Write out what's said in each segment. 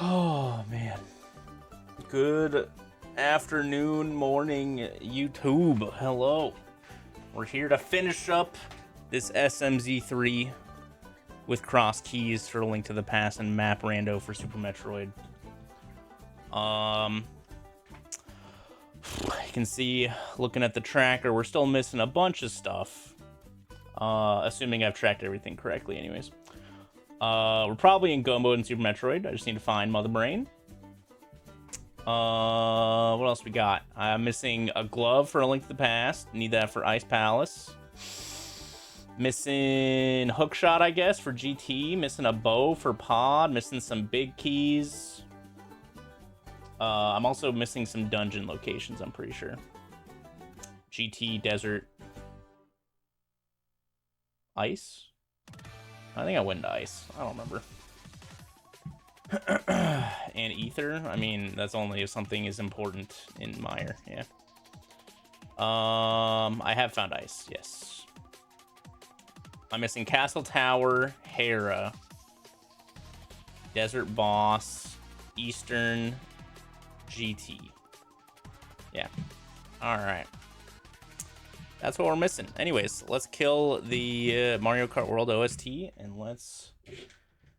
Oh, man. Good afternoon, morning, YouTube. Hello. We're here to finish up this SMZ3 with CrossKeys for Link to the Past and Map Rando for Super Metroid. You can see, looking at the tracker, we're still missing a bunch of stuff. Assuming I've tracked everything correctly anyways. We're probably in Go mode in Super Metroid. I just need to find Mother Brain. What else we got? I'm missing a glove for A Link to the Past. Need that for Ice Palace. Missing Hookshot, I guess, for GT. Missing a bow for Pod. Missing some big keys. I'm also missing some dungeon locations, I'm pretty sure. GT, Desert, Ice? I think I went to Ice. I don't remember. And Ether? I mean, that's only if something is important in Mire, yeah. I have found Ice, yes. I'm missing Castle Tower, Hera, Desert Boss, Eastern, GT. Yeah. Alright. That's what we're missing. Anyways, let's kill the Mario Kart World OST and let's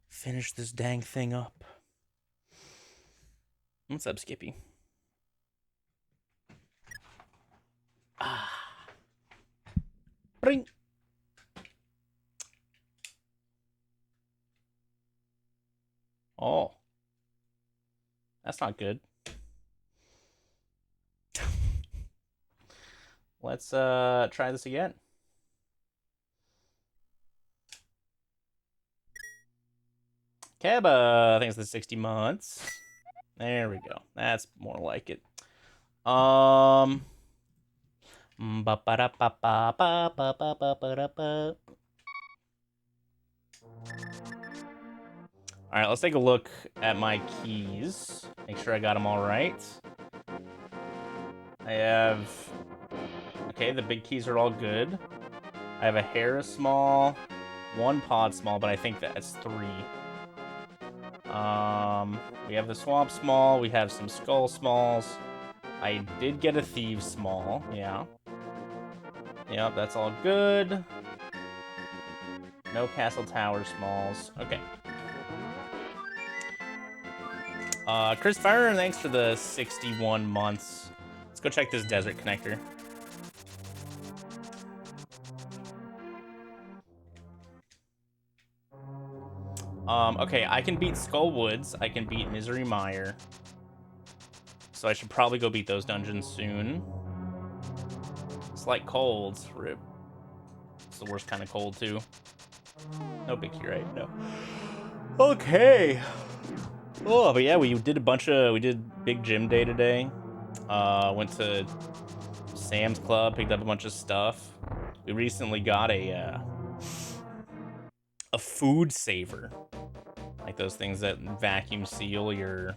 finish this dang thing up. What's up, Skippy? Ah. Bring. Oh. That's not good. Let's try this again. Keba, I think it's the 60 months. There we go. That's more like it. Alright, let's take a look at my keys. Make sure I got them all right. I have... Okay, the big keys are all good. I have a Hera small, one Pod small, but I think that's 3. We have the Swamp small, we have some Skull smalls. I did get a Thieves small, yeah. Yep, that's all good. No Castle Tower smalls. Okay. Chris Fire, thanks for the 61 months. Let's go check this desert connector. Okay, I can beat Skull Woods. I can beat Misery Mire. So I should probably go beat those dungeons soon. Slight colds. Rip. It's the worst kind of cold, too. No big key, right? No. Okay. Oh, but yeah, we did big gym day today. Went to Sam's Club, picked up a bunch of stuff. We recently got a food saver. Like those things that vacuum seal your,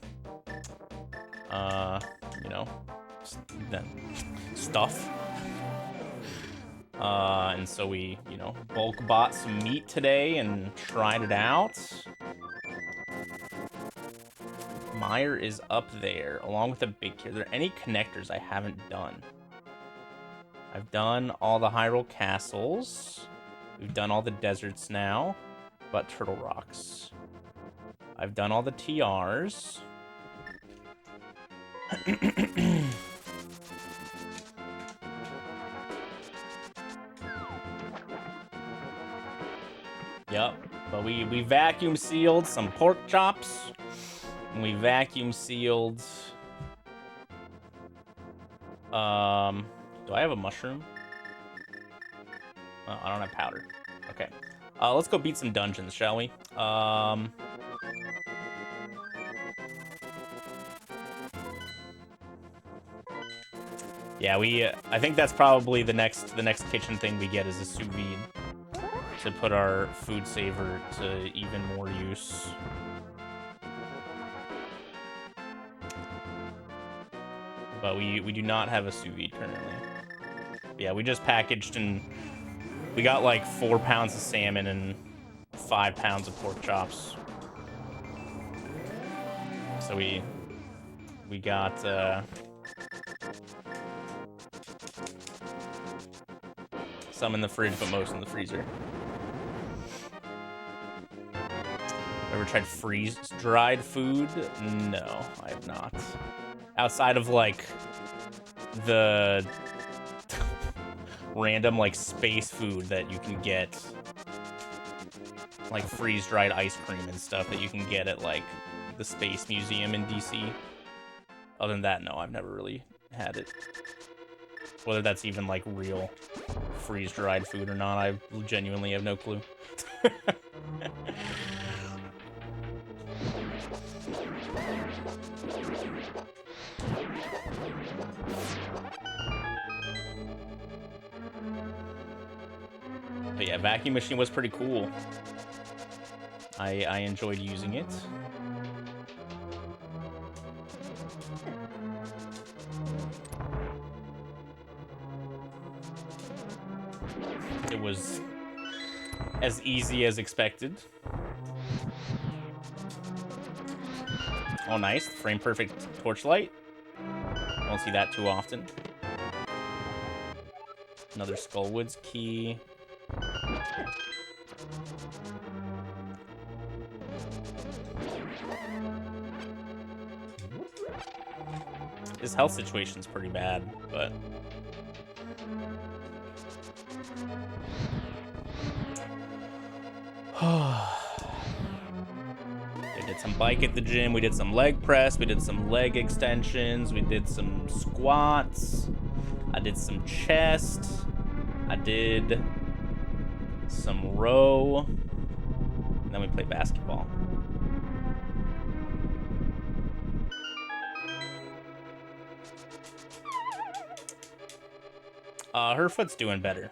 you know, stuff. And so we, you know, bulk bought some meat today and tried it out. Mire is up there, along with a big key. Are there any connectors I haven't done? I've done all the Hyrule Castles. We've done all the deserts now, but Turtle Rocks. I've done all the TRs. Yep, but we vacuum sealed some pork chops. And we vacuum sealed. Do I have a mushroom? Oh, I don't have powder. Okay. Let's go beat some dungeons, shall we? Yeah, I think that's probably the next kitchen thing we get is a sous vide to put our food saver to even more use. But we do not have a sous vide currently. Yeah, we just packaged and we got like 4 pounds of salmon and 5 pounds of pork chops. So we got some in the fridge, but most in the freezer. Ever tried freeze-dried food? No, I have not. Outside of, like, the random, like, space food that you can get, like freeze-dried ice cream and stuff that you can get at, like, the Space Museum in DC. Other than that, no, I've never really had it. Whether that's even, like, real freeze-dried food or not, I genuinely have no clue. But yeah, vacuum machine was pretty cool. I enjoyed using it. It was as easy as expected. Oh, nice. Frame perfect torchlight. Don't see that too often. Another Skullwoods key. His health situation's pretty bad, but we did some bike at the gym, we did some leg press, we did some leg extensions, we did some squats, I did some chest, I did some row, and then we played basketball. Her foot's doing better.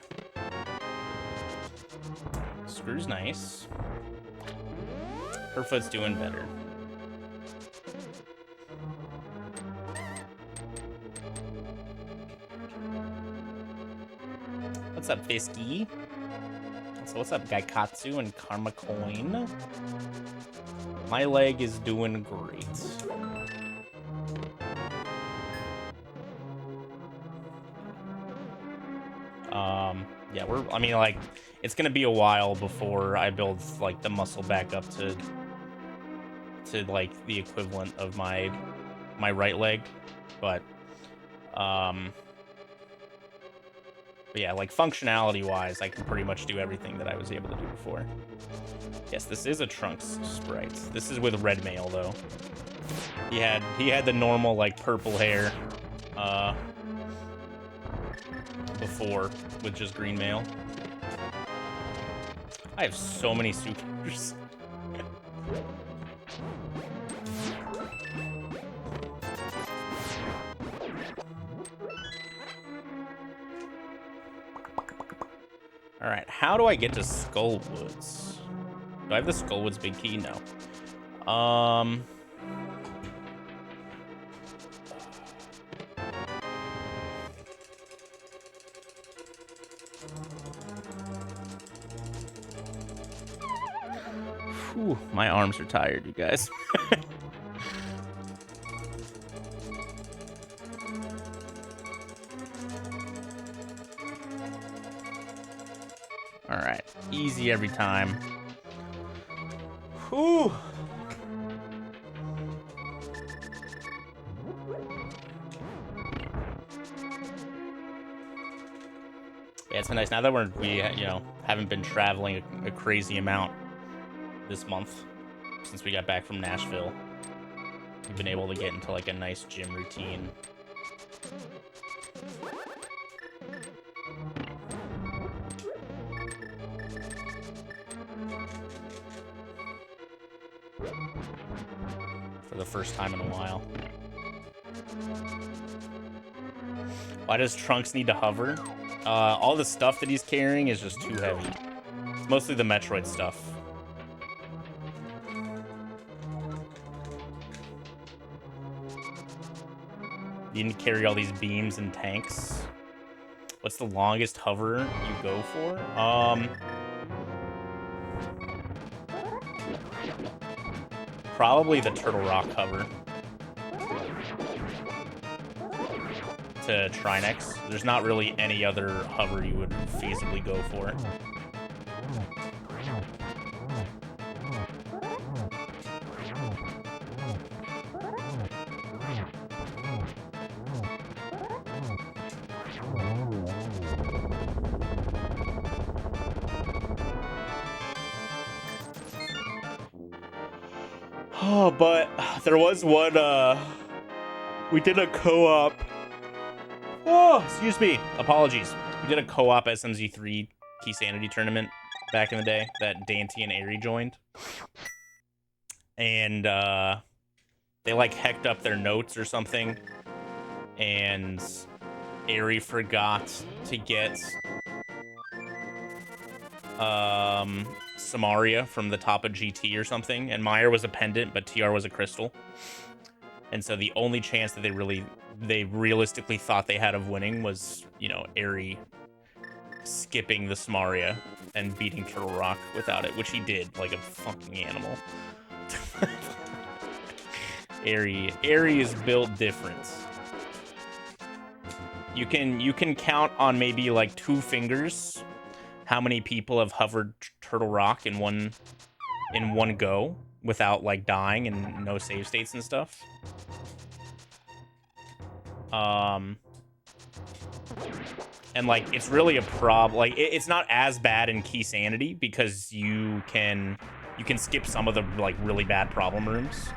Screw's nice. Her foot's doing better. What's up, Fisky? So what's up, Gaikatsu and Karma Coin? My leg is doing great. Yeah, I mean, like, it's gonna be a while before I build, like, the muscle back up to like, the equivalent of my right leg, but yeah, like, functionality-wise, I can pretty much do everything that I was able to do before. Yes, this is a Trunks sprite. This is with red mail, though. He had the normal, like, purple hair, before with just green mail. I have so many supers. All right, how do I get to Skullwoods? Do I have the Skullwoods big key? No. Whew, my arms are tired, you guys. All right, easy every time. Whew. Yeah, it's been nice now that we haven't been traveling a crazy amount this month since we got back from Nashville. We've been able to get into like a nice gym routine. For the first time in a while. Why does Trunks need to hover? All the stuff that he's carrying is just too heavy. It's mostly the Metroid stuff. You need to carry all these beams and tanks. What's the longest hover you go for? probably the Turtle Rock hover to Trinex. There's not really any other hover you would feasibly go for. Oh, but there was one, we did a co-op. Oh, excuse me. Apologies. We did a co-op SMZ3 Key Sanity tournament back in the day that Dante and Aerie joined. And, they, like, hecked up their notes or something. And Aerie forgot to get, Samaria from the top of GT or something, and Meyer was a pendant, but TR was a crystal. And so the only chance that they realistically thought they had of winning was, you know, Aerie skipping the Samaria and beating Turtle Rock without it, which he did like a fucking animal. Aerie is built different. You can count on maybe like 2 fingers how many people have hovered Turtle Rock in one go without like dying and no save states and stuff. And like it's really a problem. Like it's not as bad in Key Sanity because you can skip some of the like really bad problem rooms,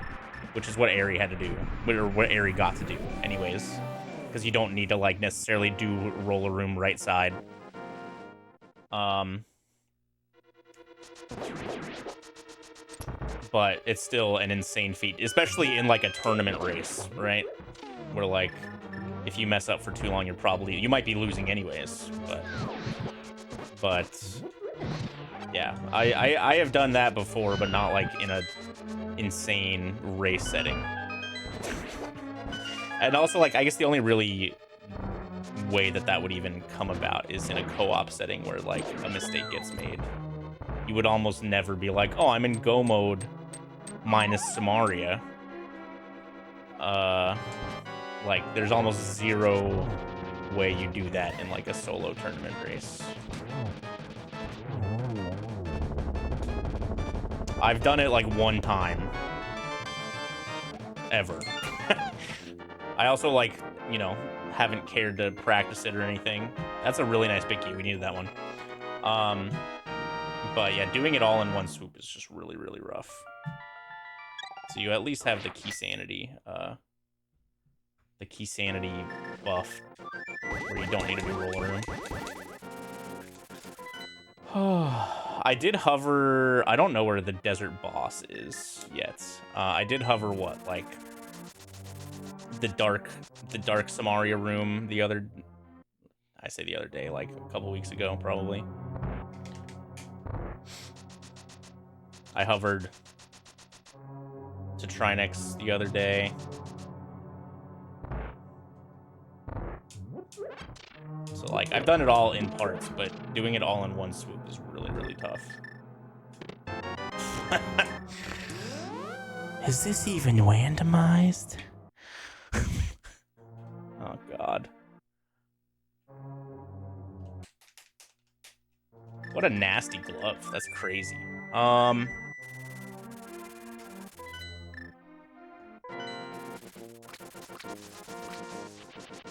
which is what Aerie had to do, or what Aerie got to do anyways, because you don't need to like necessarily do roller room right side. But it's still an insane feat, especially in like a tournament race, right? Where like if you mess up for too long, you might be losing anyways. But yeah, I have done that before, but not like in a insane race setting. And also, like, I guess the only really way that would even come about is in a co-op setting where like a mistake gets made. You would almost never be like, oh, I'm in go mode minus Samaria. Like there's almost zero way you do that in like a solo tournament race. I've done it like 1 time ever. I also like, you know, haven't cared to practice it or anything. That's a really nice big key. We needed that one. But yeah, doing it all in one swoop is just really, really rough. So you at least have the Key Sanity buff where you don't need to do roller room. I did hover. I don't know where the desert boss is yet. I did hover what, like the dark Samaria room the other day, like a couple weeks ago, probably. I hovered to Trinex the other day. So like I've done it all in parts, but doing it all in one swoop is really, really tough. Is this even randomized? Oh god. What a nasty glove. That's crazy.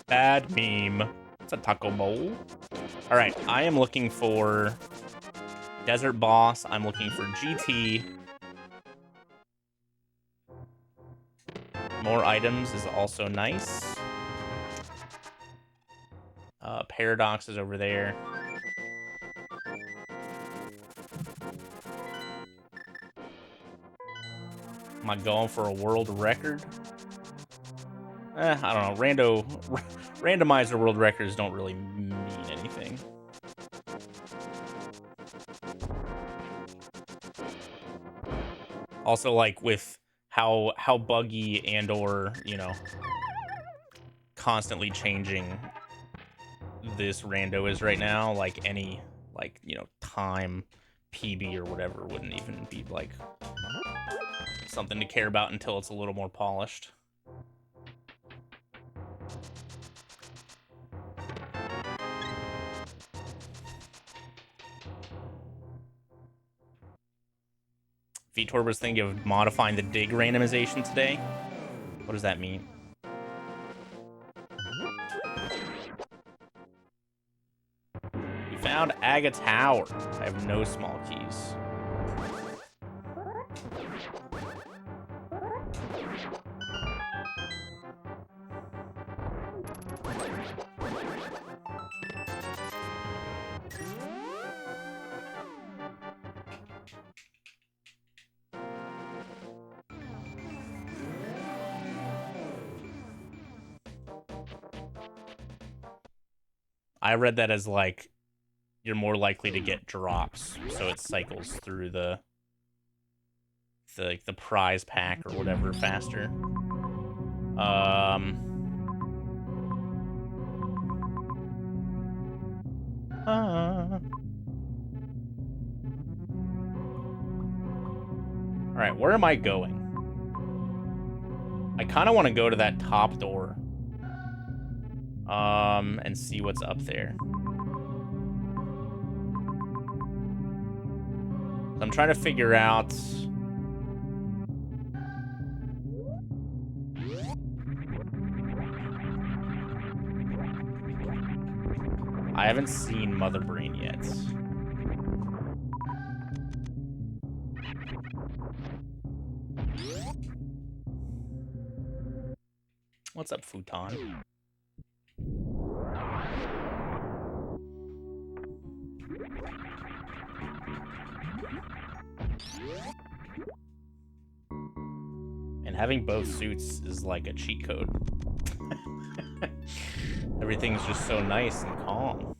Bad meme. It's a taco bowl. All right, I am looking for desert boss. I'm looking for GT. More items is also nice. Paradox is over there. Am I going for a world record? I don't know. Randomizer world records don't really mean anything. Also, like with how buggy and or, you know, constantly changing this rando is right now, like any, like, you know, time PB or whatever wouldn't even be like something to care about until it's a little more polished. Vitor was thinking of modifying the dig randomization today. What does that mean? We found Aga Tower. I have no small keys. I read that as like you're more likely to get drops, so it cycles through the prize pack or whatever faster. All right, where am I going? I kind of want to go to that top door. And see what's up there. I'm trying to figure out... I haven't seen Mother Brain yet. What's up, Futon? And having both suits is like a cheat code. Everything's just so nice and calm.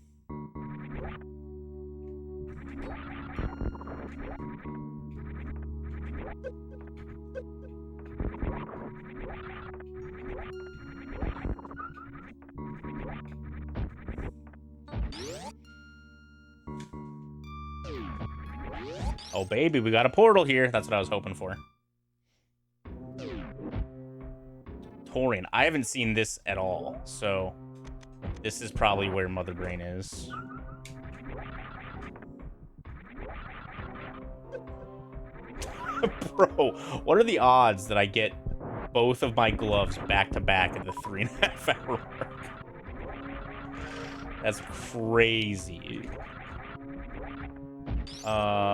Oh, baby, we got a portal here. That's what I was hoping for. Tourian. I haven't seen this at all, so this is probably where Mother Brain is. Bro, what are the odds that I get both of my gloves back to back in the 3.5 hour work? That's crazy. What?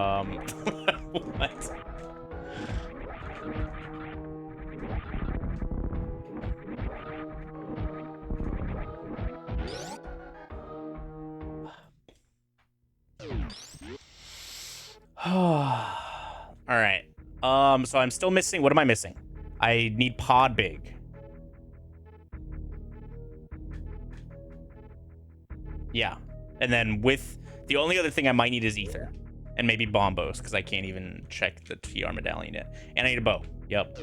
All right. So I'm still missing. What am I missing? I need Pod Big. Yeah. And then with the only other thing I might need is Ether. And maybe Bombos, because I can't even check the TR medallion yet. And I need a bow. Yep.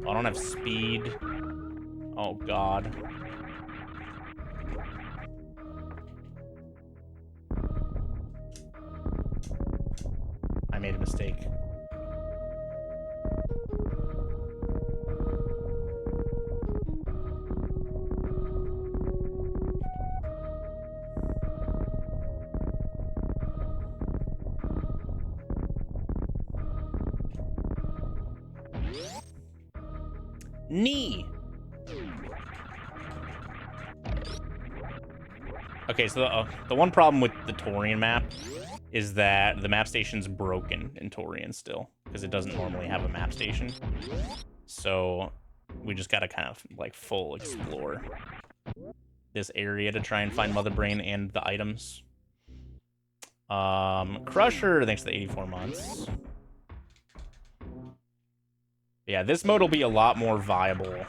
I don't have speed. Oh, God. I made a mistake. Knee. Okay, so the one problem with the Tourian map is that the map station's broken in Tourian still, because it doesn't normally have a map station. So we just gotta kind of like full explore this area to try and find Mother Brain and the items. Crusher, thanks to the 84 months. Yeah, this mode will be a lot more viable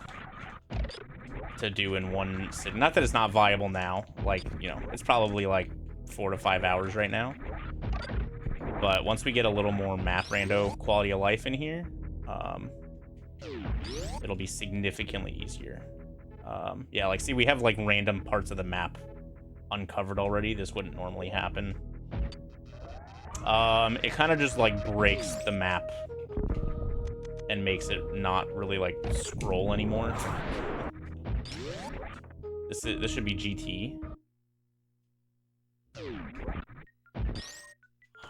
to do in one sitting. Not that it's not viable now. Like, you know, it's probably like 4 to 5 hours right now. But once we get a little more map rando quality of life in here, it'll be significantly easier. Yeah, like, see, we have, like, random parts of the map uncovered already. This wouldn't normally happen. It kind of just, like, breaks the map and makes it not really, like, scroll anymore. This should be GT.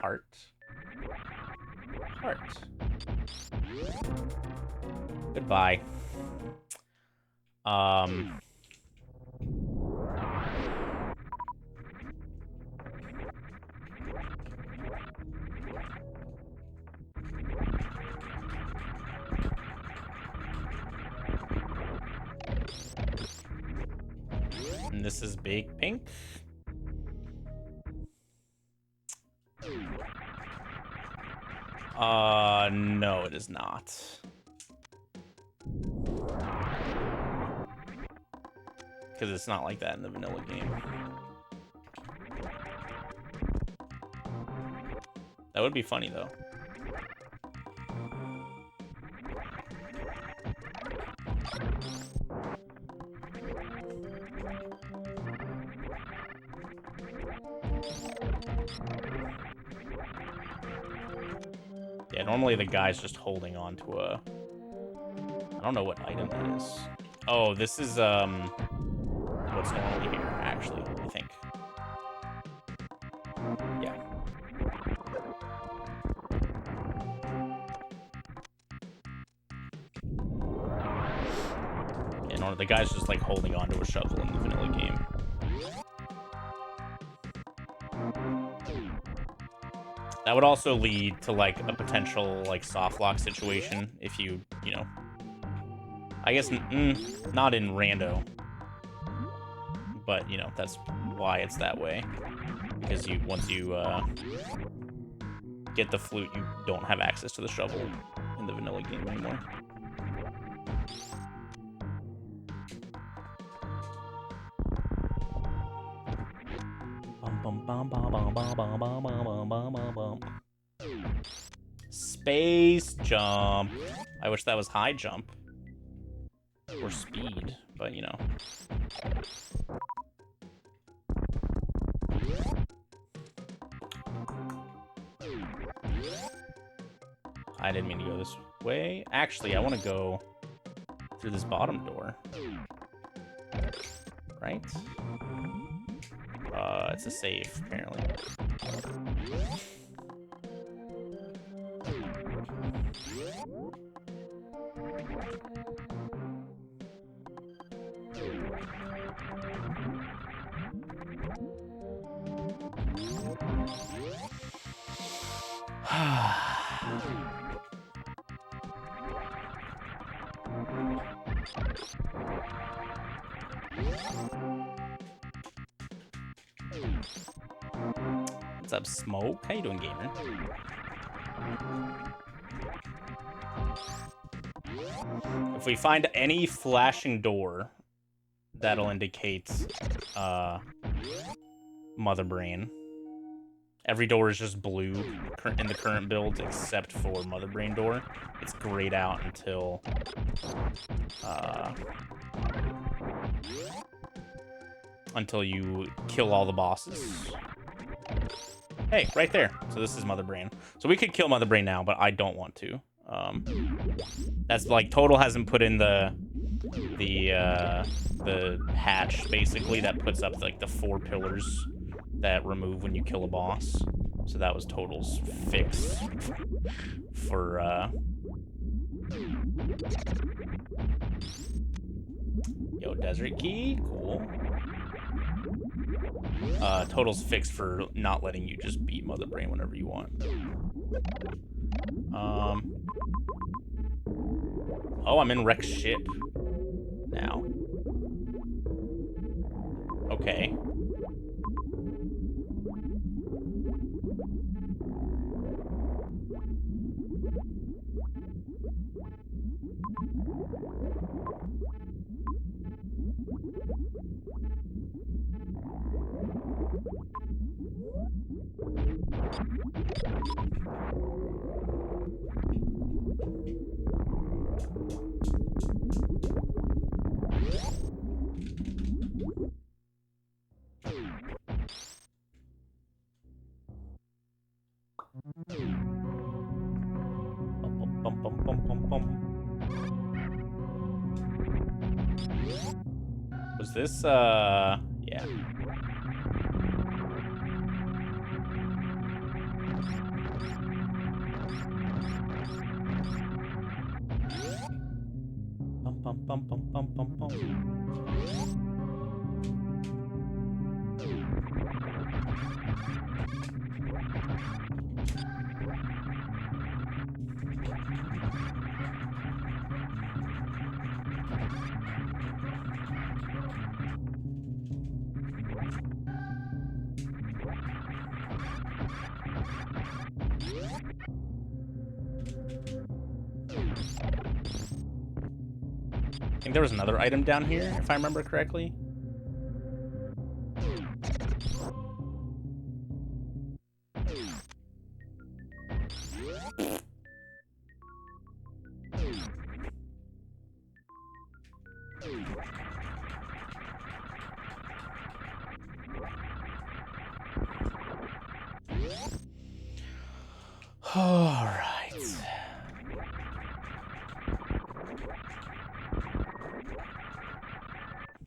Heart. Heart. Goodbye. And this is Big Pink. No, it is not. Because it's not like that in the vanilla game. That would be funny, though. Yeah, normally the guy's just holding on to a... I don't know what item that is. Oh, this is, what's normally here, actually, I think. Yeah. Yeah, no, the guy's just, like, holding on to a shovel in the vanilla game. That would also lead to, like, a potential, like, soft lock situation if you know... I guess, not in Rando. But, you know, that's why it's that way. Because once you, get the flute, you don't have access to the shovel in the vanilla game anymore. Space jump. I wish that was high jump. Or speed, but you know. I didn't mean to go this way. Actually, I want to go through this bottom door. Right? It's a safe, apparently. What's up, Smoke? How you doing, gamer? If we find any flashing door, that'll indicate Mother Brain. Every door is just blue in the current builds, except for Mother Brain door. It's grayed out until you kill all the bosses. Hey, right there. So this is Mother Brain. So we could kill Mother Brain now, but I don't want to. That's like Total hasn't put in the hatch basically that puts up like the 4 pillars that remove when you kill a boss. So that was Total's fix for Yo, Desert Key, cool. Total's fix for not letting you just beat Mother Brain whenever you want. Oh, I'm in Rex ship now. Okay. Was this, yeah. Bum, bum, bum, bum, bum, bum, bum. I think there was another item down here, if I remember correctly. All right.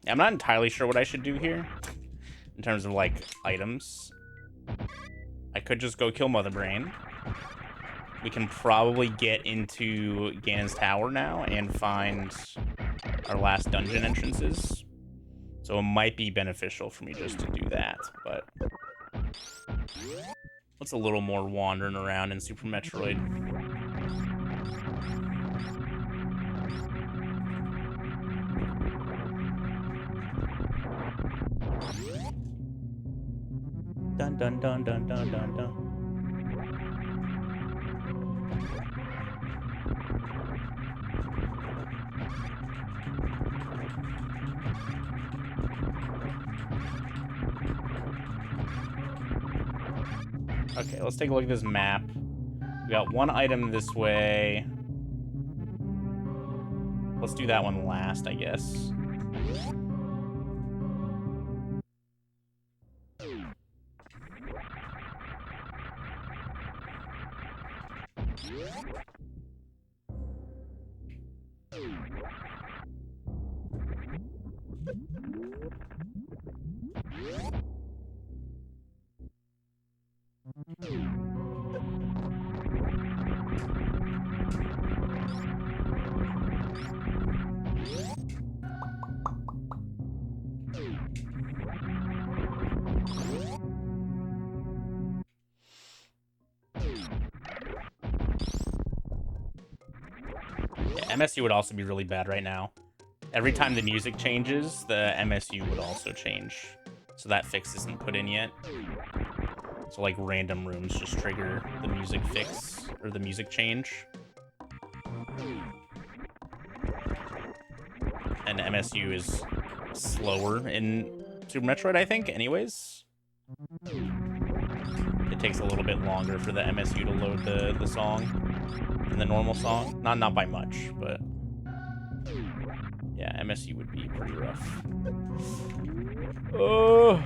I'm not entirely sure what I should do here in terms of like items. I could just go kill Mother Brain. We can probably get into Ganon's Tower now and find our last dungeon entrances. So it might be beneficial for me just to do that, but what's a little more wandering around in Super Metroid? Dun dun dun dun dun dun dun. Okay, let's take a look at this map. We got one item this way. Let's do that one last, I guess. MSU would also be really bad right now. Every time the music changes, the MSU would also change. So that fix isn't put in yet. So like random rooms just trigger the music fix or the music change. And MSU is slower in Super Metroid, I think, anyways. It takes a little bit longer for the MSU to load the song than the normal song. Not by much, but yeah, MSU would be pretty rough. Oh.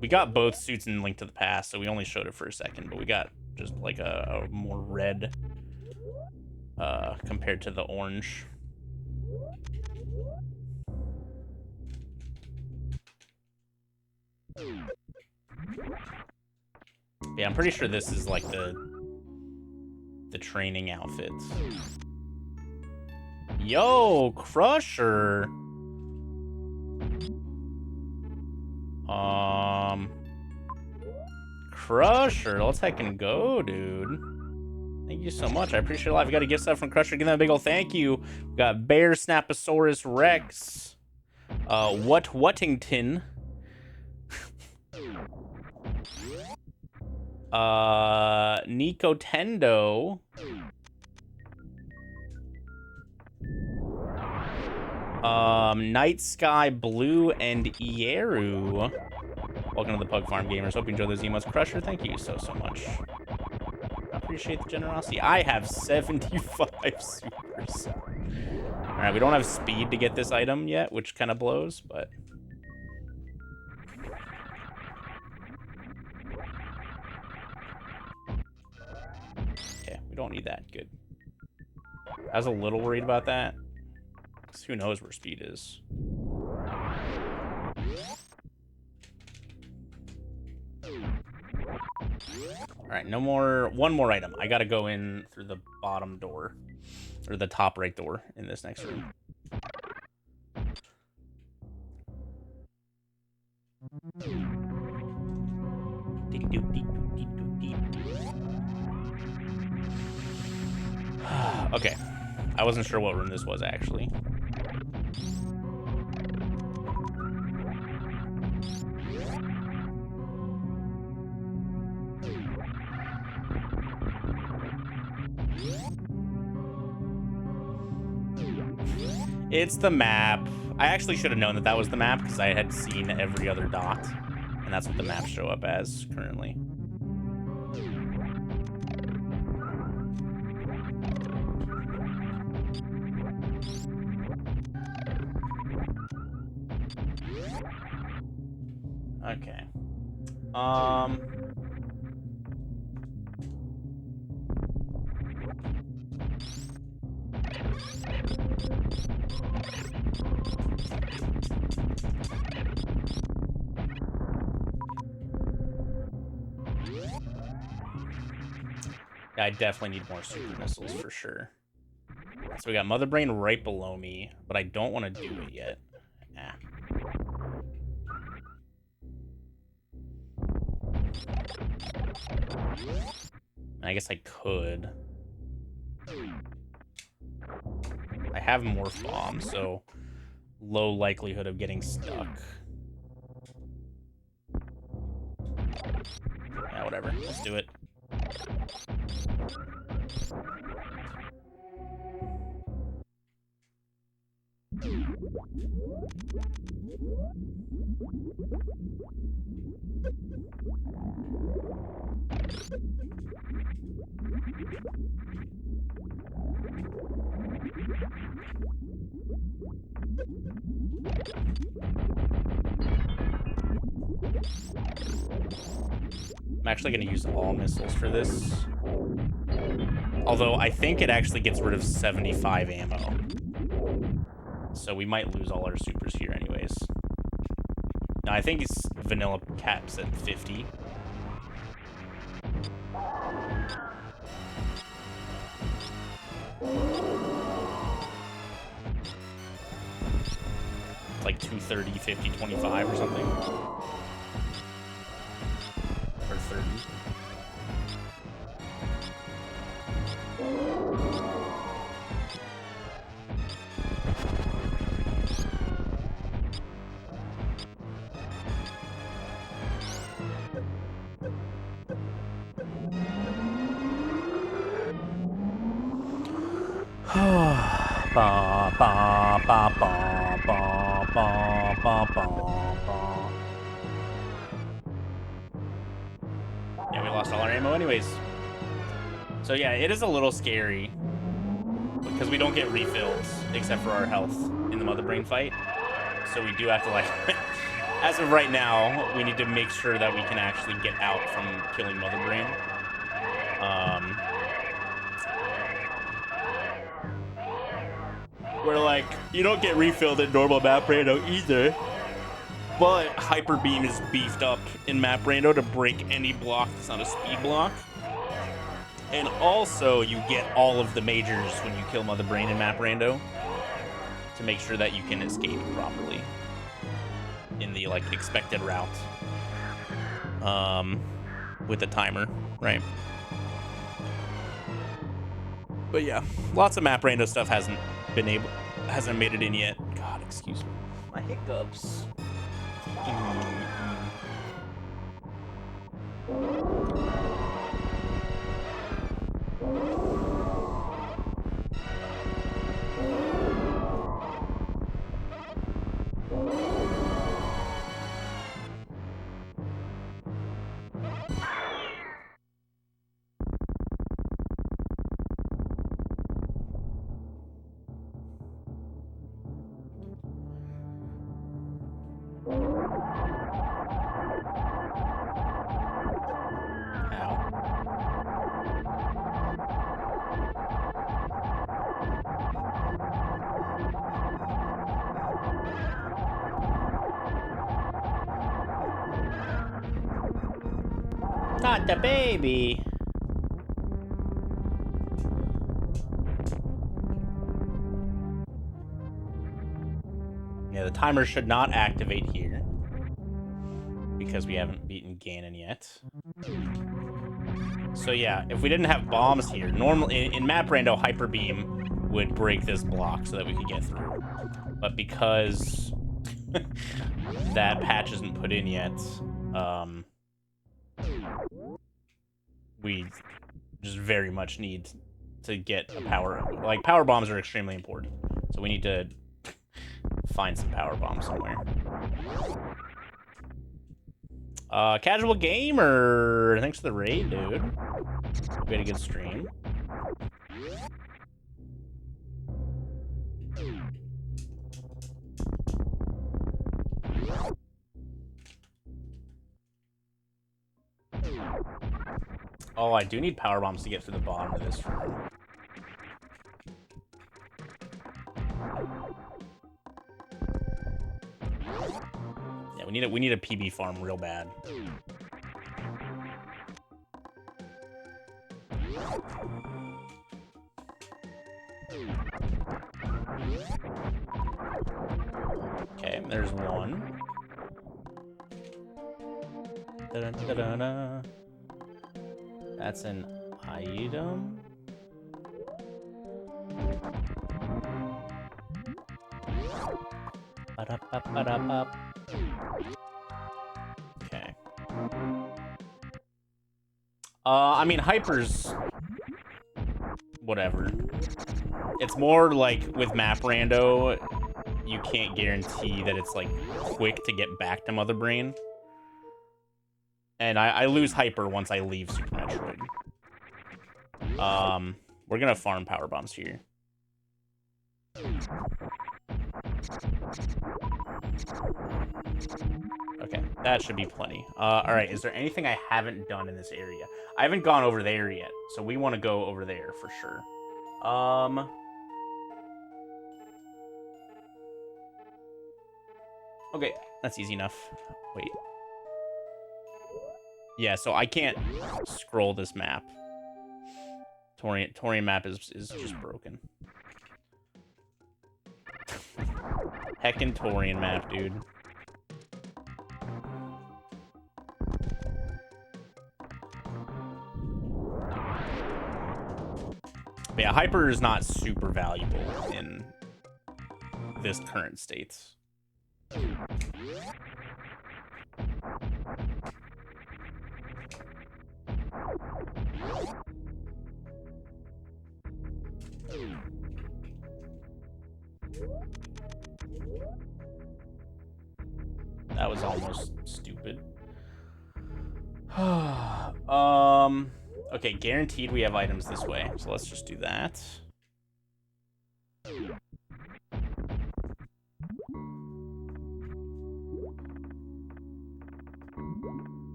We got both suits in Link to the Past, so we only showed it for a second, but we got just like a more red compared to the orange. Yeah, I'm pretty sure this is like the training outfit. Yo, Crusher. Crusher, let's heckin' go, dude. Thank you so much. I appreciate it a lot. We got a gift set from Crusher. Give them a big ol' thank you. We got Bear Snaposaurus Rex. Whattington. Nico Tendo. Night Sky Blue and Ieru. Welcome to the Pug Farm Gamers. Hope you enjoy those emotes. Crusher, thank you so much. I appreciate the generosity. I have 75 supers. Alright, we don't have speed to get this item yet, which kind of blows, but... Okay, we don't need that. Good. I was a little worried about that. Because who knows where speed is. Alright, no more. One more item. I gotta go in through the bottom door. Or the top right door in this next room. Okay. I wasn't sure what room this was, actually. It's the map. I actually should have known that that was the map because I had seen every other dot. And that's what the maps show up as currently. Okay. Yeah, I definitely need more super missiles for sure. So we got Mother Brain right below me, but I don't want to do it yet. Nah. I guess I could. I have Morph Bomb, so low likelihood of getting stuck. Yeah, whatever. Let's do it. I'm actually going to use all missiles for this. Although I think it actually gets rid of 75 ammo. So we might lose all our supers here anyways. Now I think it's vanilla caps at 50. It's like 230, 50, 25 or something. Or 30. Ba, ba, ba, ba, ba, ba, ba, ba. Yeah, we lost all our ammo anyways. So yeah, it is a little scary because we don't get refills except for our health in the Mother Brain fight. So we do have to, like, as of right now, we need to make sure that we can actually get out from killing Mother Brain. Where, like, you don't get refilled in normal Map Rando either. But Hyper Beam is beefed up in Map Rando to break any block that's not a speed block. And also, you get all of the majors when you kill Mother Brain in Map Rando to make sure that you can escape properly in the, like, expected route. With the timer, right? But yeah, lots of Map Rando stuff hasn't made it in yet. God, excuse me. My hiccups. got the baby. Yeah, the timer should not activate here because we haven't beaten Ganon yet. So yeah, if we didn't have bombs here, normally in Map Rando, Hyper Beam would break this block so that we could get through. But because that patch isn't put in yet, we just very much need to get a power. Like, power bombs are extremely important, so we need to find some power bombs somewhere. Casual gamer, thanks for the raid, dude. Hope you had a good stream. Oh, I do need power bombs to get through the bottom of this room. Yeah, we need a PB farm real bad. Okay, there's one. Da-da-da-da-da. That's an item. Okay. I mean, Hyper's whatever. It's more like with Map Rando, you can't guarantee that it's like quick to get back to Mother Brain. And I lose Hyper once I leave Super Metroid. We're gonna farm power bombs here. Okay, that should be plenty. Alright, is there anything I haven't done in this area? I haven't gone over there yet, so we want to go over there for sure. Okay, that's easy enough. Wait. Yeah, so I can't scroll this map. Tourian map is just broken. Heckin' Tourian map, dude. But yeah, Hyper is not super valuable in this current state. That was almost stupid. Okay, guaranteed we have items this way, so let's just do that.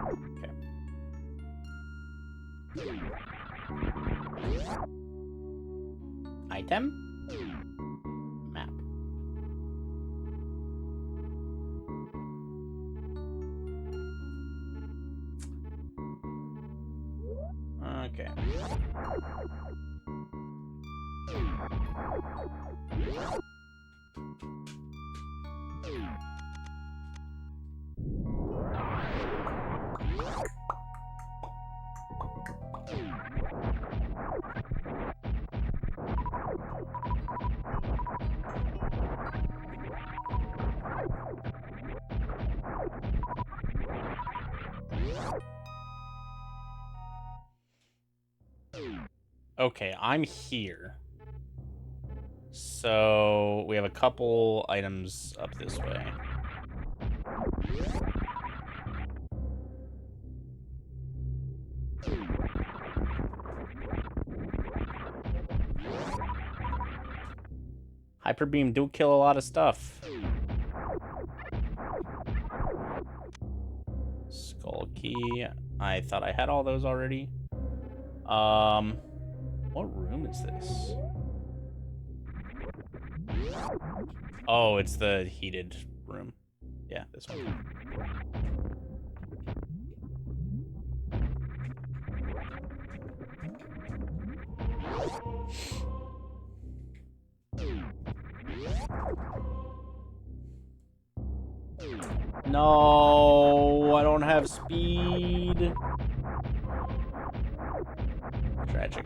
Okay. Item? Map. Okay. Okay, I'm here. So we have a couple items up this way. Hyper Beam do kill a lot of stuff. Skull key. I thought I had all those already. What room is this? Oh, it's the heated room. Yeah, this one. No, I don't have speed. Tragic.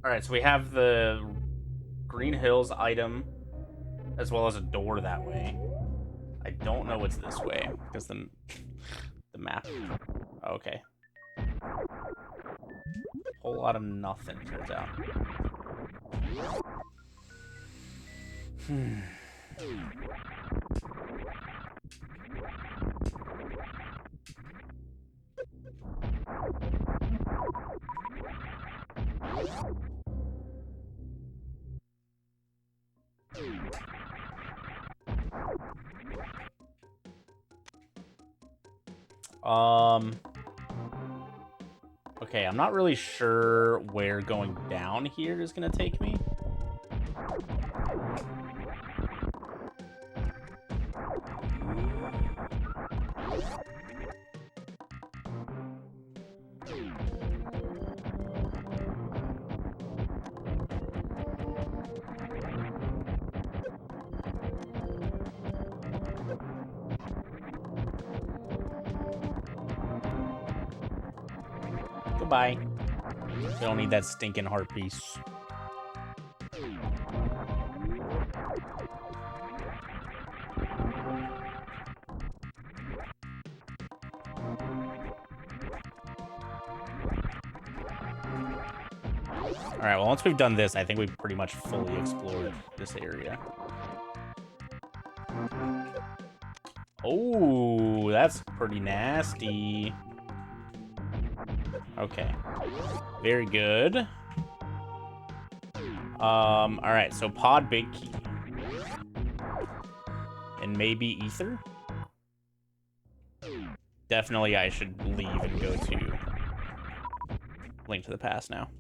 Alright, so we have the Green Hills item as well as a door that way. I don't know what's this way because the map. Okay. Whole lot of nothing, turns out. Okay, I'm not really sure where going down here is gonna take me. Goodbye. We don't need that stinking heart piece. Alright, well, once we've done this, I think we've pretty much fully explored this area. Oh, that's pretty nasty. Okay. Very good. Alright, so pod big key. And maybe ether? Definitely I should leave and go to Link to the Past now.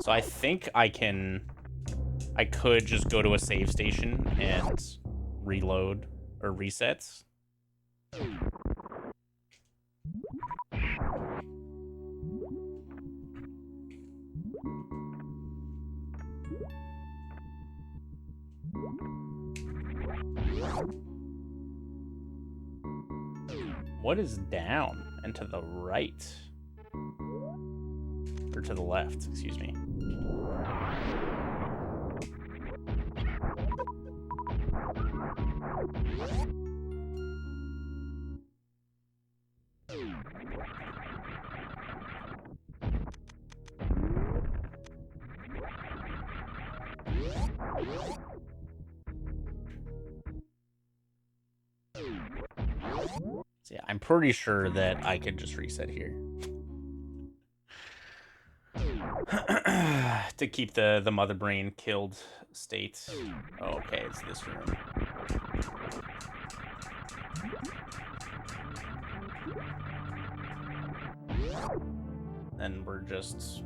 So I think I could just go to a save station and reload or reset. What is down and to the right? Or to the left, excuse me. So yeah, I'm pretty sure that I could just reset here. To keep the mother brain killed state. Oh, okay, it's this room. And we're just...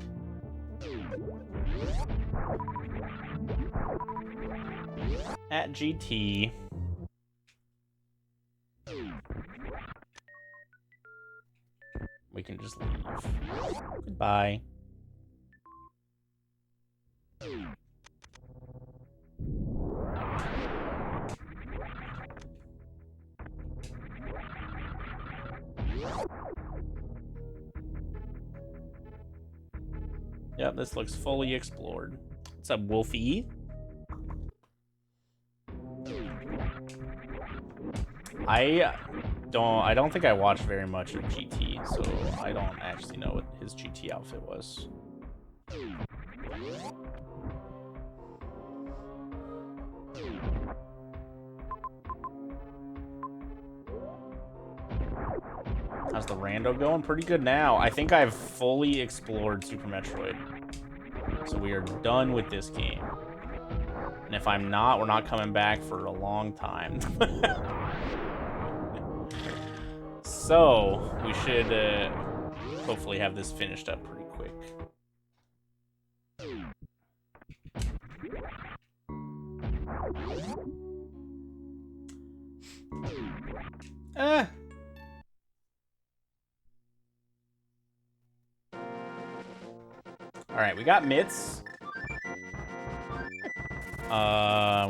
at GT. We can just leave. Goodbye. Yep, this looks fully explored. What's up, Wolfie? I don't think I watched very much of GT, so I don't actually know what his GT outfit was. How's the rando going? Pretty good now. I think I've fully explored Super Metroid. So we are done with this game. And if I'm not, we're not coming back for a long time. So we should hopefully have this finished up pretty quick. Alright, we got mitts.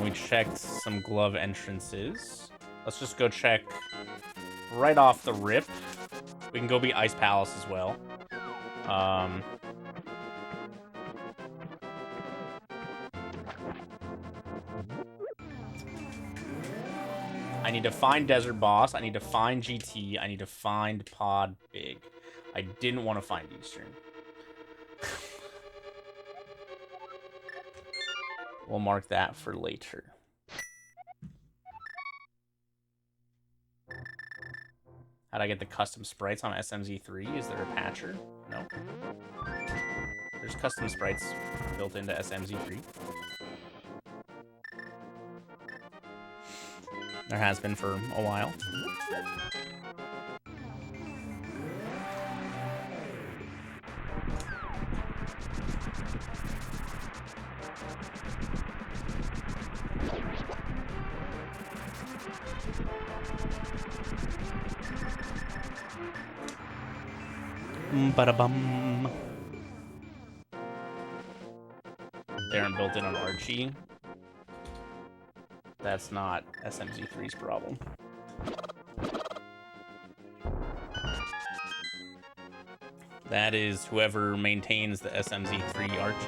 We checked some glove entrances. Let's just go check right off the rip. We can go be Ice Palace as well. I need to find Desert Boss. I need to find GT. I need to find Pod Big. I didn't want to find Eastern. We'll mark that for later. How'd I get the custom sprites on SMZ3? Is there a patcher? No. There's custom sprites built into SMZ3. There has been for a while. Ba-da-bum. They aren't built in on Archie. That's not SMZ3's problem. That is whoever maintains the SMZ3 Archie.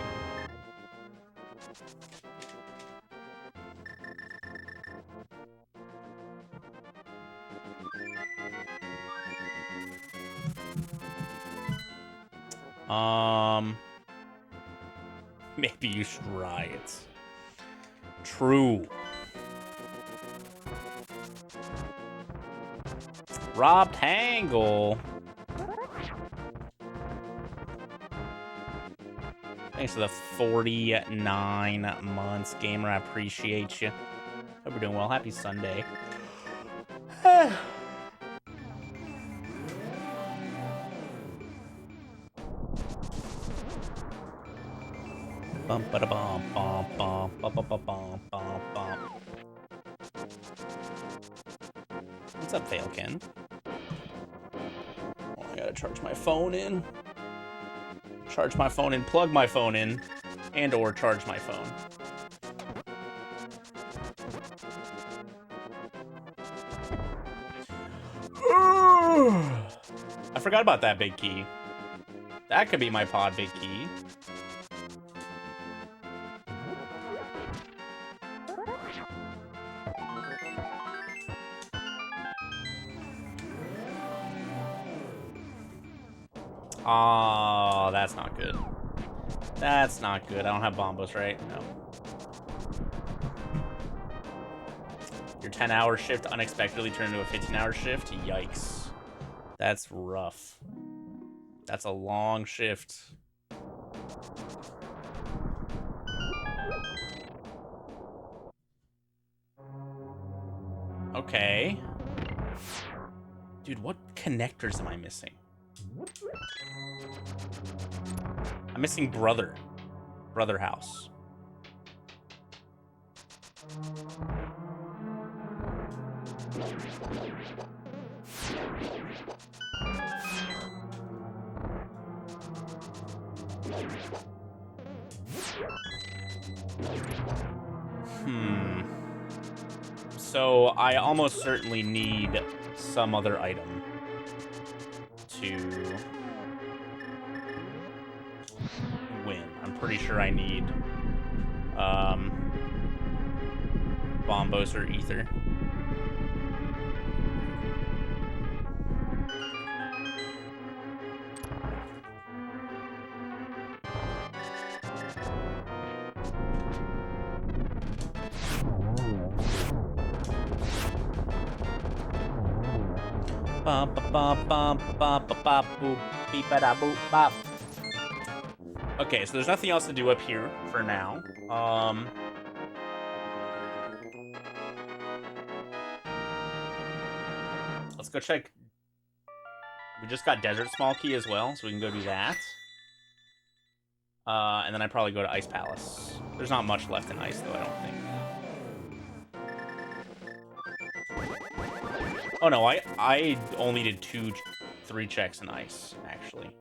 Maybe you should riot. True. Rob Tangle. Thanks for the 49 months, gamer. I appreciate you. Hope you're doing well. Happy Sunday. Bum ba da bum bum bum bum bum bum bum bum. What's up, Failkin? Oh, I gotta charge my phone in. Charge my phone in, plug my phone in, and or charge my phone. I forgot about that big key. That could be my pod big key. Oh, that's not good. That's not good. I don't have bombos, right? No. Your 10-hour shift unexpectedly turned into a 15-hour shift? Yikes. That's rough. That's a long shift. Okay. Dude, what connectors am I missing? I'm missing Brother House. So I almost certainly need some other item to win. I'm pretty sure I need Bombos or Ether. Okay, so there's nothing else to do up here for now. Let's go check. We just got Desert Small Key as well, so we can go do that. And then I'd probably go to Ice Palace. There's not much left in Ice, though, I don't think. Oh, no, I only did 3 checks in Ice, actually.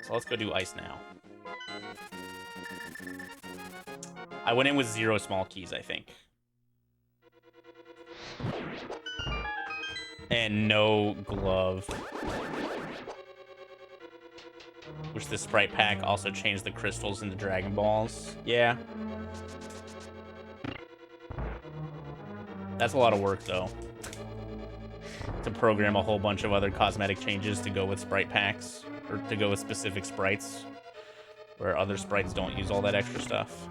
So let's go do Ice now. I went in with 0 small keys, I think. And no glove. Which the Sprite Pack also changed the crystals into Dragon Balls. Yeah. That's a lot of work, though. To program a whole bunch of other cosmetic changes to go with Sprite Packs. Or to go with specific sprites. Where other sprites don't use all that extra stuff.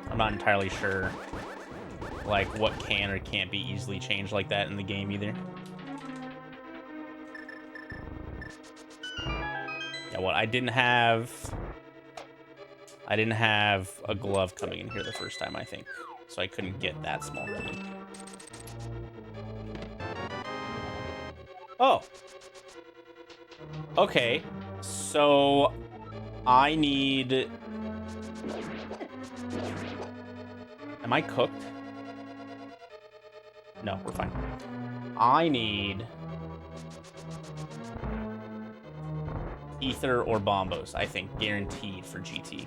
I'm not entirely sure, like, what can or can't be easily changed like that in the game either. Yeah, well, I didn't have a glove coming in here the first time, I think, so I couldn't get that small key. Oh. Okay, so I need... Am I cooked? No, we're fine. I need Ether or Bombos, I think, guaranteed for GT.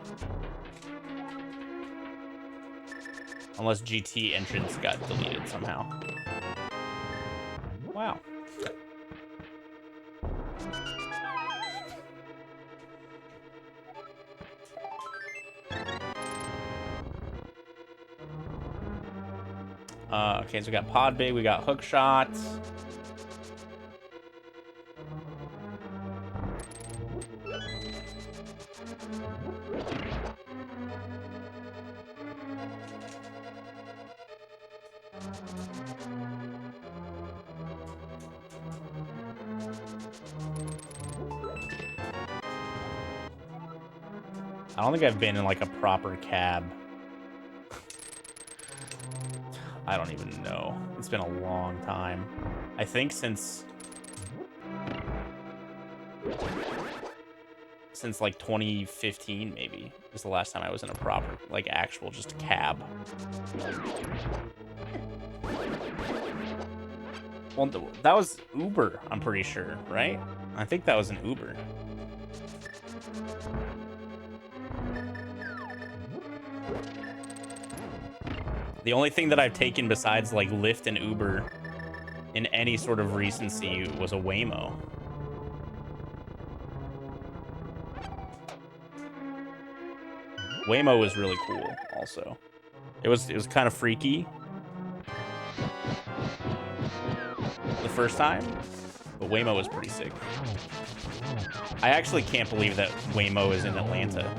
Unless GT entrance got deleted somehow. Wow. Okay, so we got Pod Big, we got Hook Shot. I don't think I've been in like a proper cab. I don't even know. It's been a long time. I think since like 2015 maybe is the last time I was in a proper, like, actual just cab. Well, that was Uber, I'm pretty sure, right? I think that was an Uber. The only thing that I've taken besides, like, Lyft and Uber in any sort of recency was a Waymo. Waymo was really cool, also. It was kind of freaky the first time, but Waymo was pretty sick. I actually can't believe that Waymo is in Atlanta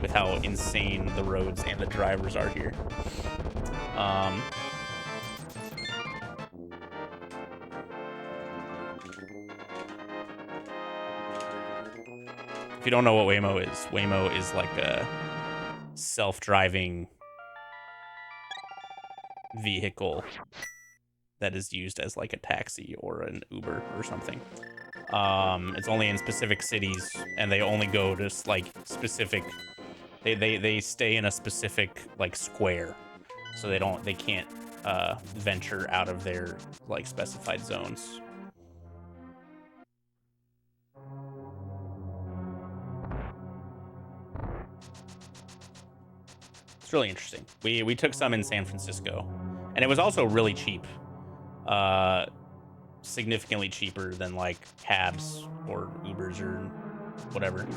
with how insane the roads and the drivers are here. If you don't know what Waymo is like a self-driving vehicle that is used as like a taxi or an Uber or something. It's only in specific cities, and they only go to like specific. They stay in a specific like square, so they can't venture out of their like specified zones. It's really interesting. We took some in San Francisco, and it was also really cheap. Significantly cheaper than like cabs or Ubers or whatever.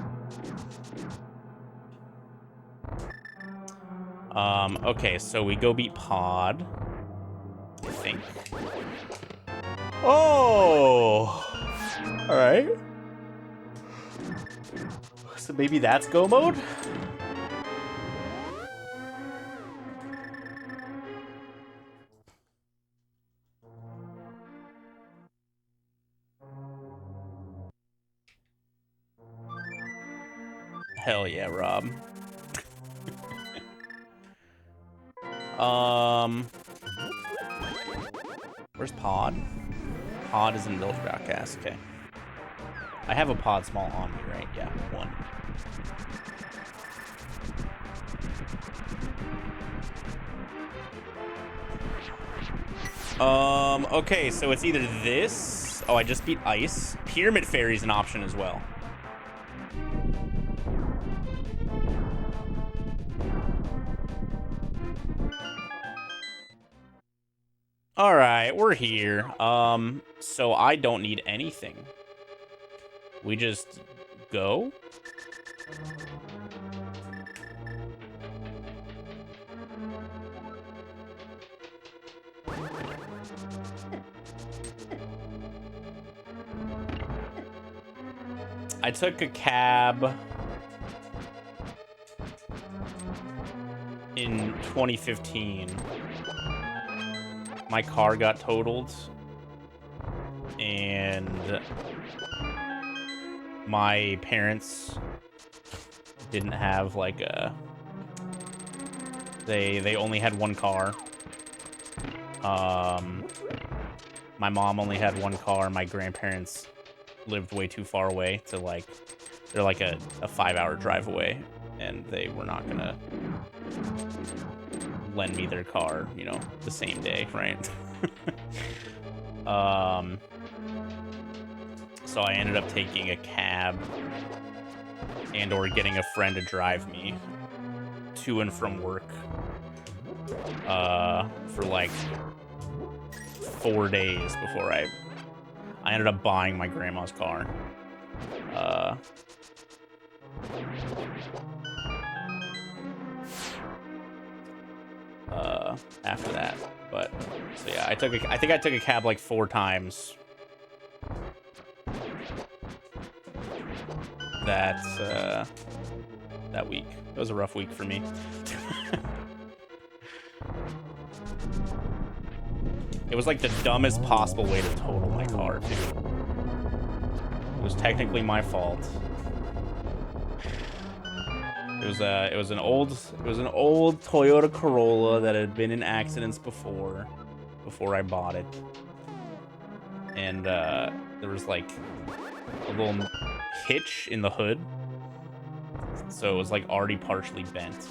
Okay, so we go beat Pod, I think. Oh, all right. So maybe that's go mode. Hell yeah, Rob. Where's Pod? Pod is in Village Broadcast. Okay. I have a Pod small on me, right? Yeah, one. Okay, so it's either this. Oh, I just beat Ice. Pyramid Fairy's an option as well. All right, we're here. So I don't need anything. We just go. I took a cab in 2015. My car got totaled, and my parents didn't have like a... They only had one car. My mom only had one car. My grandparents lived way too far away to like... They're like a 5-hour drive away, and they were not gonna lend me their car, you know, the same day, right? So I ended up taking a cab and or getting a friend to drive me to and from work for like 4 days before I ended up buying my grandma's car. After that, but so yeah, I think I took a cab like 4 times that week. It was a rough week for me. It was like the dumbest possible way to total my car too. It was technically my fault. It was an old Toyota Corolla that had been in accidents before I bought it, and there was like a little hitch in the hood, so it was like already partially bent.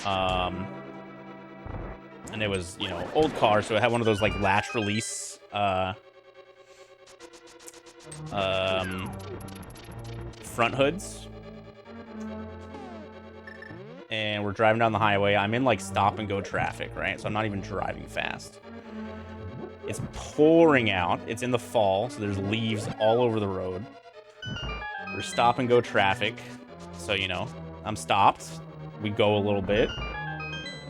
And it was, you know, old car, so it had one of those like latch release front hoods. And we're driving down the highway. I'm in like stop and go traffic, right? So I'm not even driving fast. It's pouring out. It's in the fall, so there's leaves all over the road. We're stop and go traffic. So, you know, I'm stopped. We go a little bit.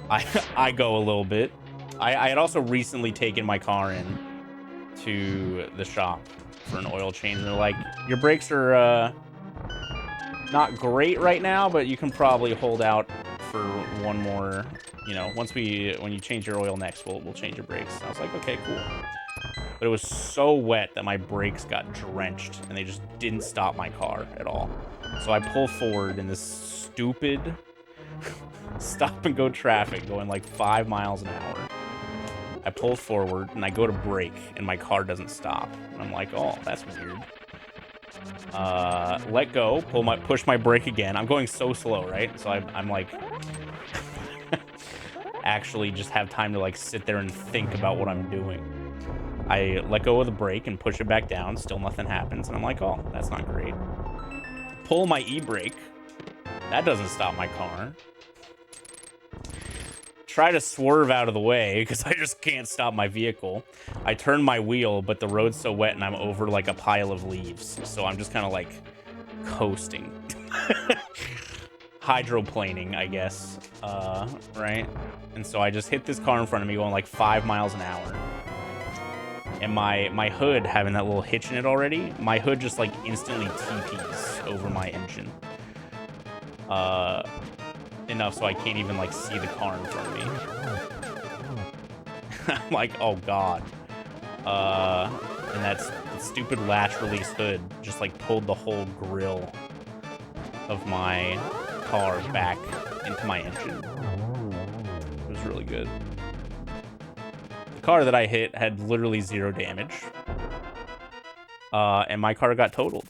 I go a little bit. I had also recently taken my car in to the shop for an oil change, and they're like, your brakes are not great right now, but you can probably hold out for one more, you know, when you change your oil next, we'll change your brakes. And I was like, okay, cool. But it was so wet that my brakes got drenched, and they just didn't stop my car at all. So I pull forward in this stupid stop and go traffic going like 5 miles an hour. I pull forward and I go to brake and my car doesn't stop. And I'm like, oh, that's weird. Let go, push my brake again. I'm going so slow, right? So I'm like, actually just have time to like sit there and think about what I'm doing. I let go of the brake and push it back down. Still nothing happens. And I'm like, oh, that's not great. Pull my e-brake. That doesn't stop my car. Try to swerve out of the way because I just can't stop my vehicle. I turn my wheel, but the road's so wet and I'm over like a pile of leaves. So I'm just kind of like coasting. Hydroplaning, I guess. Right? And so I just hit this car in front of me going like 5 miles an hour. And my hood, having that little hitch in it already, my hood just like instantly TPs over my engine. Enough so I can't even like see the car in front of me. I'm like, oh god. And that stupid latch release hood just like pulled the whole grill of my car back into my engine. It was really good. The car that I hit had literally 0 damage. And my car got totaled.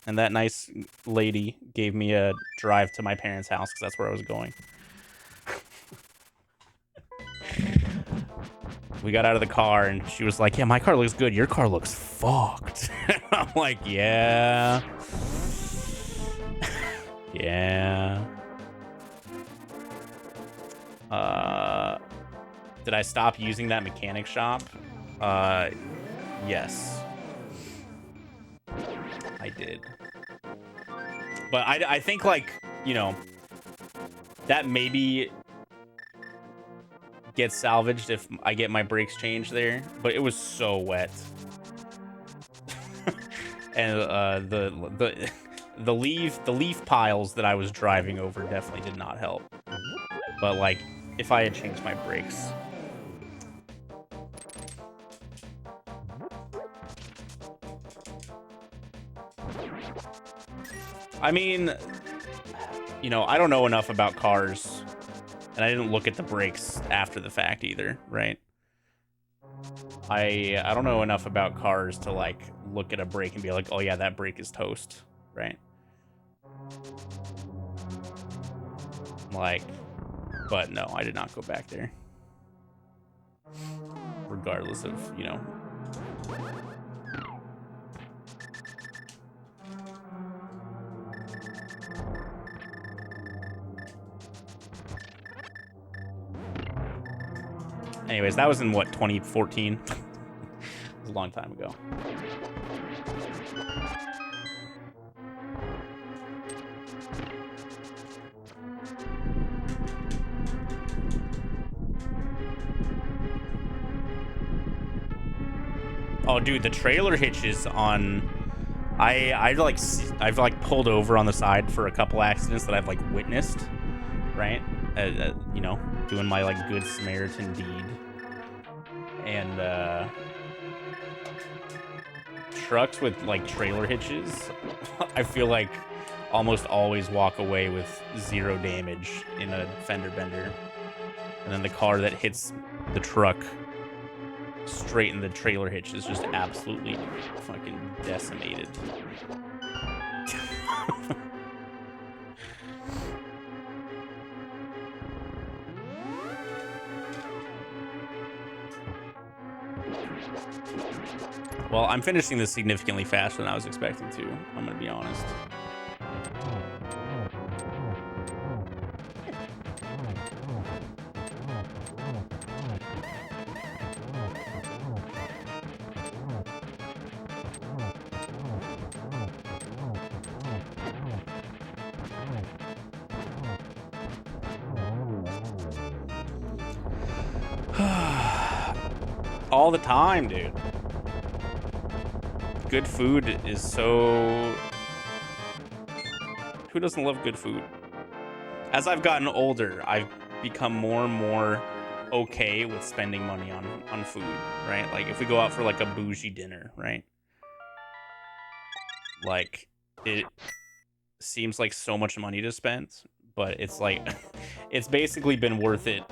And that nice lady gave me a drive to my parents' house because that's where I was going. We got out of the car and she was like, yeah, my car looks good. Your car looks fucked. I'm like, yeah. Yeah. Did I stop using that mechanic shop? Yes. I did. But I think, like, you know, that maybe gets salvaged if I get my brakes changed there. But it was so wet. And the leaf piles that I was driving over definitely did not help. But, like, if I had changed my brakes... I mean, you know, I don't know enough about cars, and I didn't look at the brakes after the fact either, right? I don't know enough about cars to, like, look at a brake and be like, oh yeah, that brake is toast, right? Like, but no, I did not go back there. Regardless of, you know... Anyways, that was in, what, 2014? It was a long time ago. Oh, dude, the trailer hitches on... I've like pulled over on the side for a couple accidents that I've like witnessed, right? You know, doing my like good Samaritan deed. And trucks with like trailer hitches, I feel like almost always walk away with 0 damage in a fender bender. And then the car that hits the truck straight in the trailer hitch is just absolutely fucking decimated. Well, I'm finishing this significantly faster than I was expecting to. I'm gonna be honest. All the time, dude. Good food is so... Who doesn't love good food? As I've gotten older, I've become more and more okay with spending money on food, right? Like, if we go out for, like, a bougie dinner, right? Like, it seems like so much money to spend, but it's like... It's basically been worth it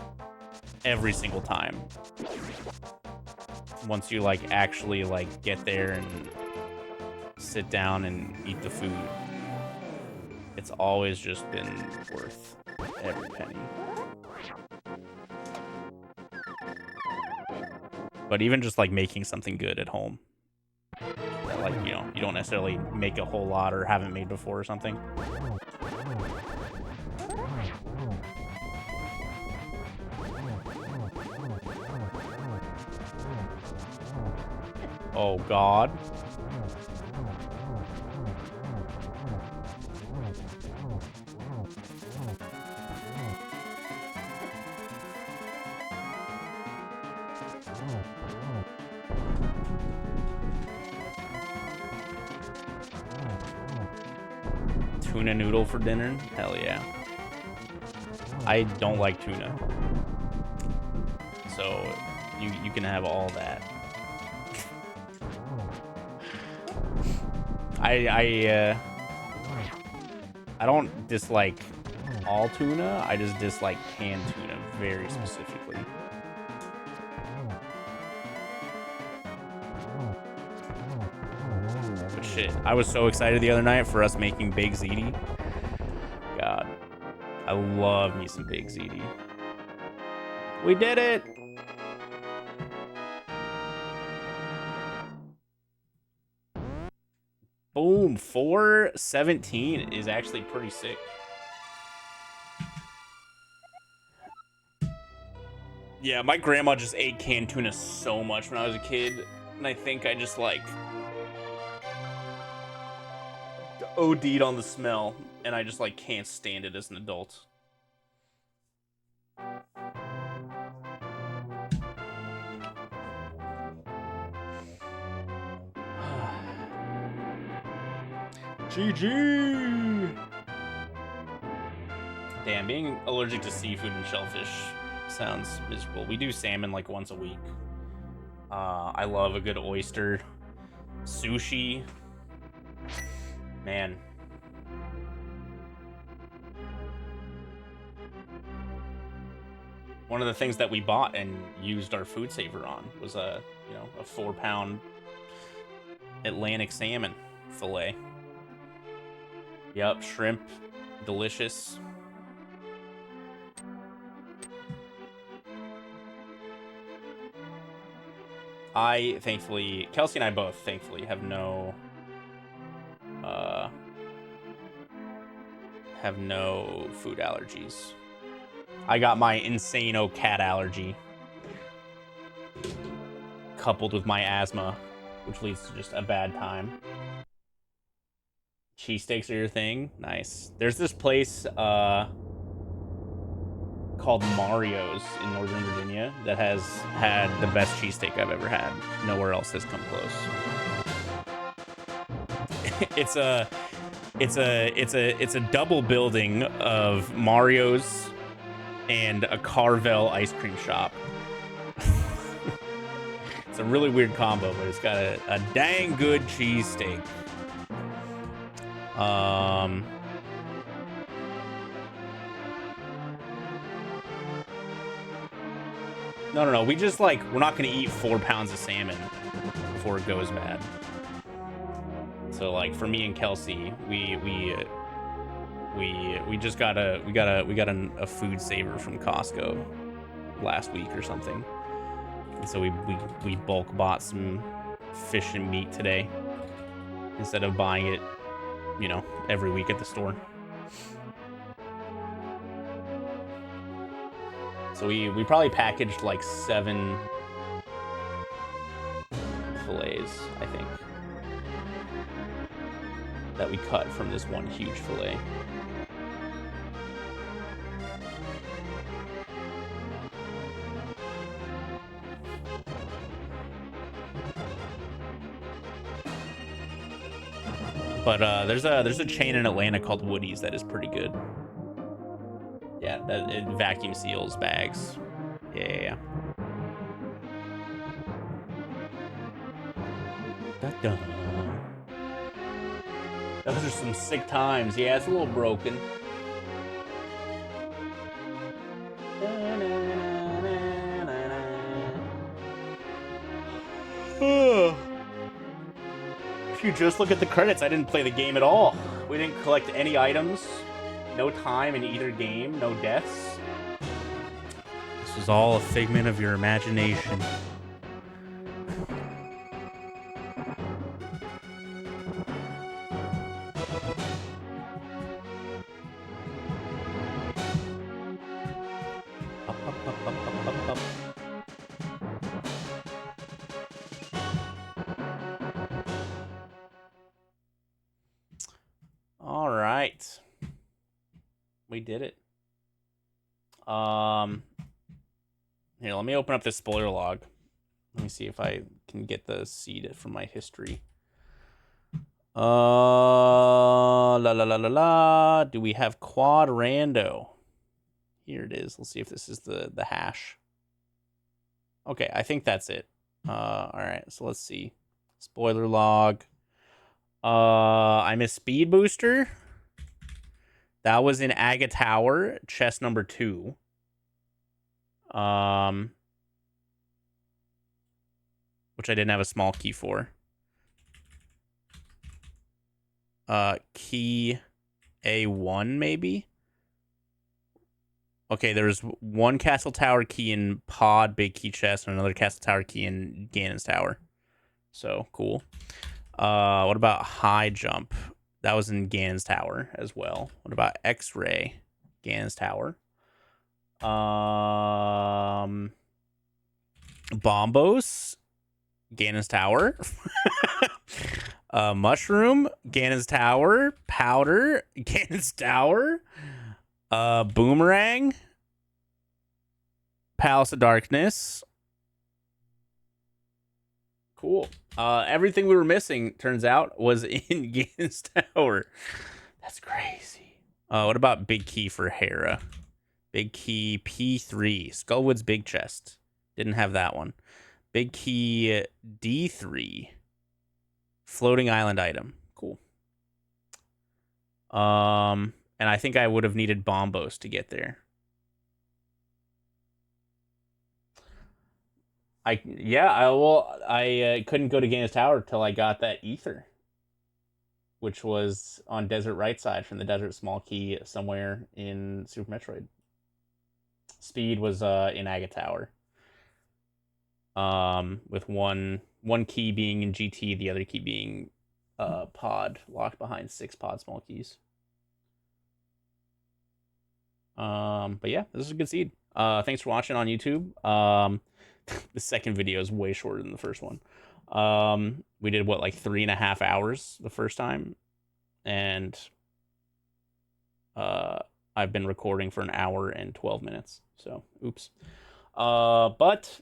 every single time. Once you, like, actually, like, get there and sit down and eat the food, it's always just been worth every penny. But even just, like, making something good at home, like, you know, you don't necessarily make a whole lot or haven't made before or something. Oh, God. Tuna noodle for dinner? Hell yeah. I don't like tuna. So you can have all that. I don't dislike all tuna. I just dislike canned tuna very specifically. But shit, I was so excited the other night for us making Big Ziti. God, I love me some Big Ziti. We did it! Boom, 417 is actually pretty sick. Yeah, my grandma just ate canned tuna so much when I was a kid, and I think I just, like, OD'd on the smell, and I just, like, can't stand it as an adult. GG! Damn, being allergic to seafood and shellfish sounds miserable. We do salmon like once a week. I love a good oyster. Sushi. Man. One of the things that we bought and used our food saver on was a 4-pound Atlantic salmon fillet. Yep, shrimp, delicious. Kelsey and I both thankfully have no food allergies. I got my insano cat allergy coupled with my asthma, which leads to just a bad time. Cheesesteaks are your thing? Nice. There's this place called Mario's in Northern Virginia that has had the best cheesesteak I've ever had. Nowhere else has come close. It's a double building of Mario's and a Carvel ice cream shop. It's a really weird combo, but it's got a dang good cheesesteak. No. We just we're not gonna eat 4 pounds of salmon before it goes bad. So for me and Kelsey, we just got a food saver from Costco last week or something. And so we bulk bought some fish and meat today instead of buying it, every week at the store. So we probably packaged 7 fillets, I think, that we cut from this one huge fillet. But there's a chain in Atlanta called Woody's that is pretty good. Yeah, it vacuum seals bags. Yeah. Da-da. Those are some sick times. Yeah, it's a little broken. If you just look at the credits, I didn't play the game at all. We didn't collect any items. No time in either game. No deaths. This was all a figment of your imagination. All right. We did it. Here, let me open up this spoiler log. Let me see if I can get the seed from my history. Do we have quad rando? Here it is. Let's see if this is the hash. Okay, I think that's it. All right, so let's see. Spoiler log. I'm a speed booster. That was in Aga Tower, chest number 2. Which I didn't have a small key for. Key A1, maybe? Okay, there's one Castle Tower key in Pod, big key chest, and another Castle Tower key in Ganon's Tower. So, cool. What about High Jump? That was in Ganon's Tower as well. What about X-Ray? Ganon's Tower. Bombos? Ganon's Tower. Mushroom? Ganon's Tower. Powder? Ganon's Tower. Boomerang? Palace of Darkness. Cool. Everything we were missing, turns out, was in Ganon's Tower. That's crazy. What about Big Key for Hera? Big Key P3. Skullwood's Big Chest. Didn't have that one. Big Key D3. Floating Island item. Cool. And I think I would have needed Bombos to get there. I couldn't go to Ganon's Tower till I got that ether, which was on Desert Right Side from the Desert Small Key somewhere in Super Metroid. Speed was in Aga Tower. With one key being in GT, the other key being Pod, locked behind 6 Pod small keys. But yeah, this is a good seed. Thanks for watching on YouTube. The second video is way shorter than the first one. We did what, like 3.5 hours the first time, and I've been recording for 1 hour and 12 minutes. So, oops. But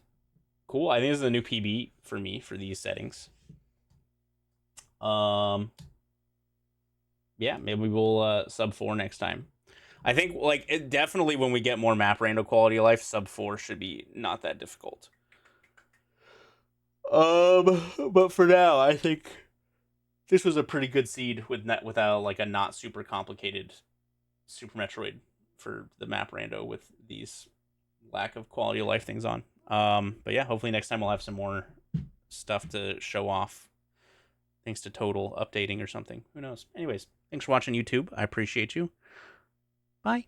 cool. I think this is a new PB for me for these settings. Yeah, maybe we'll sub 4 next time. I think, like, it definitely when we get more map rando quality of life, sub 4 should be not that difficult. But for now, I think this was a pretty good seed without like a not super complicated Super Metroid for the map rando with these lack of quality of life things on. But yeah, hopefully next time we'll have some more stuff to show off. Thanks to Total updating or something. Who knows? Anyways, thanks for watching YouTube. I appreciate you. Bye.